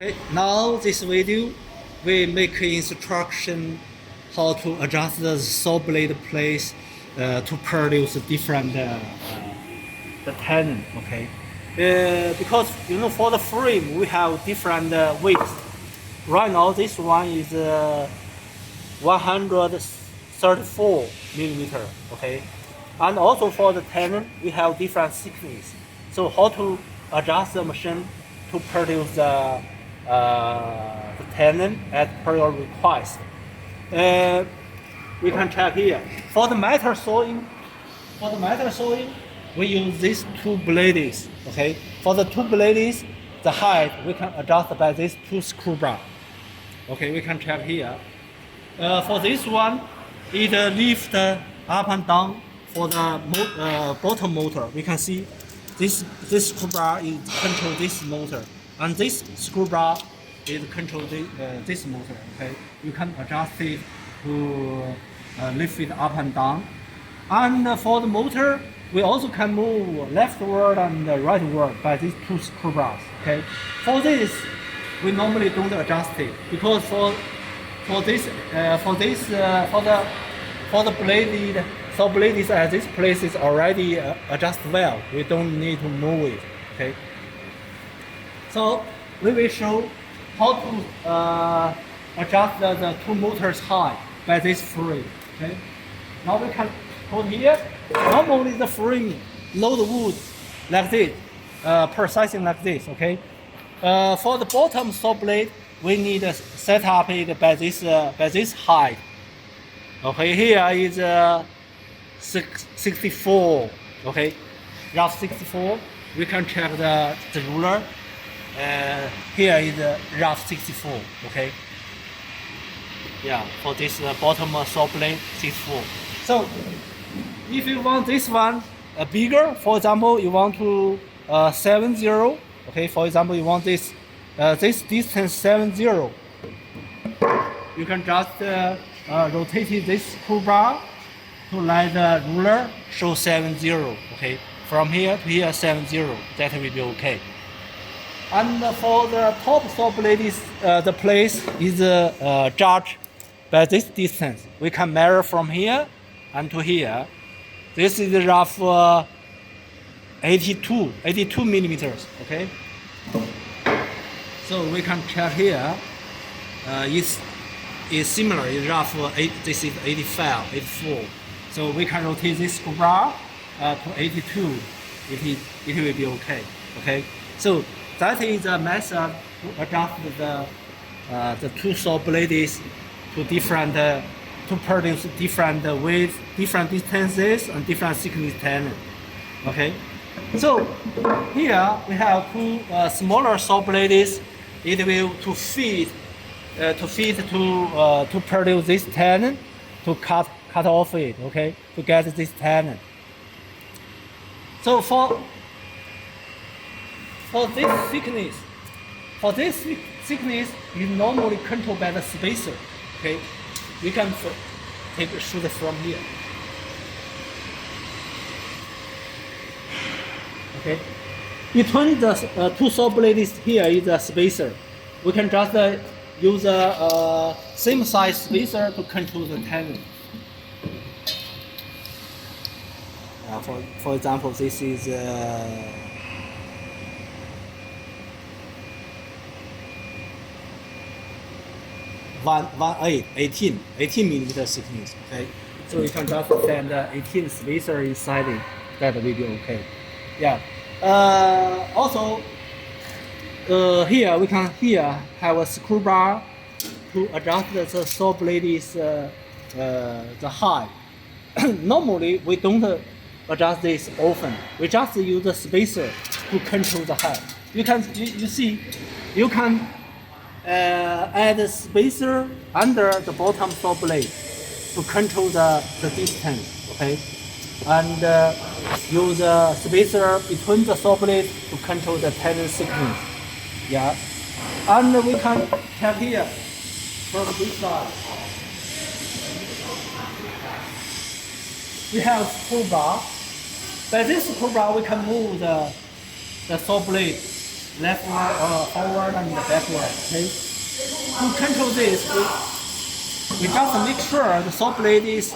Okay, now this video, we make instruction how to adjust the saw blade place to produce different the tenon. Okay, because for the frame we have different weights. Right now this one is 134 millimeter. Okay, and also for the tenon we have different thickness. So how to adjust the machine to produce the tenon as per your request. We can check here. For the metal sawing, we use these two blades. Okay. For the two blades, the height we can adjust by these two screw bar. Okay, we can check here. For this one, it lifts up and down. For the bottom motor, we can see this screw bar is control this motor, and this screw bar is control this motor. Okay, you can adjust it to lift it up and down. And for the motor, we also can move leftward and rightward by these two screw bars. Okay, for this we normally don't adjust it because for the blade. So blades at this place is already adjusted well. We don't need to move it. Okay. So we will show how to adjust the two motors height by this frame. Okay. Now we can put here. Normally the frame load wood like this, precisely like this. Okay. For the bottom saw blade, we need to set up it by this height. Okay. Here is 64, okay, rough 64. We can check the ruler. Here is rough 64, okay. Yeah, for this bottom saw blade 64. So if you want this one bigger, for example, you want to 70, okay. For example, you want this distance 70. You can just rotate this screw bar to let the ruler show 70, okay? From here to here 70, that will be okay. And for the top saw blade, the place is judged by this distance. We can measure from here and to here. This is rough 82 millimeters, okay? So we can check here. It's similar, it's rough, this is 85, 84. So we can rotate this screw bar to 82. It will be okay. Okay. So that is the method to adjust the two saw blades to different to produce different width, different distances, and different thickness tenon. Okay. So here we have two smaller saw blades. It will to feed to produce this tenon to cut off it, okay, to get this tenon. So for this thickness is normally controlled by the spacer, okay. We can shoot from here, okay. Between the two saw blades here is a spacer. We can just use a same size spacer to control the tenon. For example, this is 18 millimeter thickness. Okay, so you can just send 18 spacer inside it. That will be okay. Yeah. Also, here we can have a screw bar to adjust the saw blade's the height. Normally we don't adjust this often. We just use the spacer to control the height. You can add a spacer under the bottom saw blade to control the distance. Okay, and use a spacer between the saw blades to control the tenon thickness. Yeah, and we can check here from this side. We have screw bar. By this screw bar, we can move the saw blade leftward or forward and backward. Okay. To control this, we just make sure the saw blade is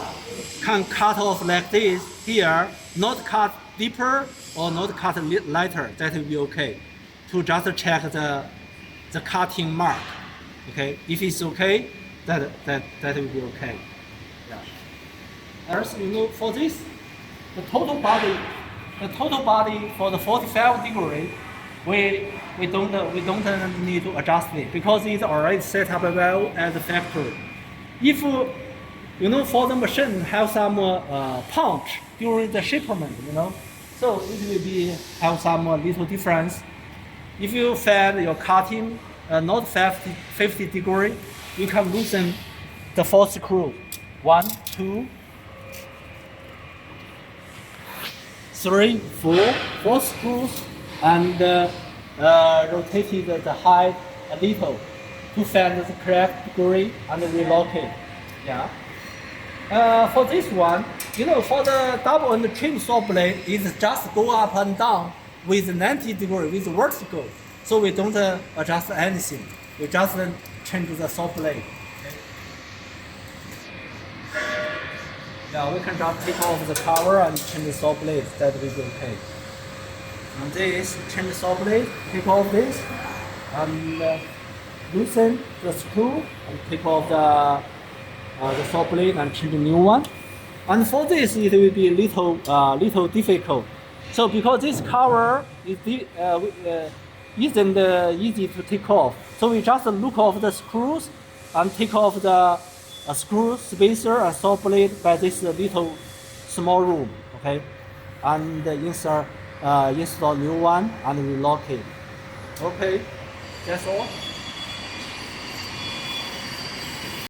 can cut off like this here, not cut deeper or not cut lighter. That will be okay. To just check the cutting mark. Okay. If it's okay, that will be okay. Yeah. Else, for this, the total body for the 45 degree, we don't need to adjust it because it's already set up well at the factory. If for the machine have some punch during the shipment, so it will be have some little difference. If you find your cutting not 50 degree, you can loosen the 4 screw. 1, 2, 3, 4 screws, and rotated the height a little to find the correct degree and relock it. Yeah. For this one, for the double and trim saw blade, it's just go up and down with 90 degree with vertical. So we don't adjust anything. We just change the saw blade. Okay. Yeah, we can just take off the cover and change the saw blade. That will be okay. And this, change the saw blade, take off this, and loosen the screw and take off the saw blade and change a new one. And for this, it will be little difficult. So because this cover isn't easy to take off, so we just look off the screws and take off the screw spacer and saw blade by this little small room, okay, and install new one and relock it. Okay, that's all.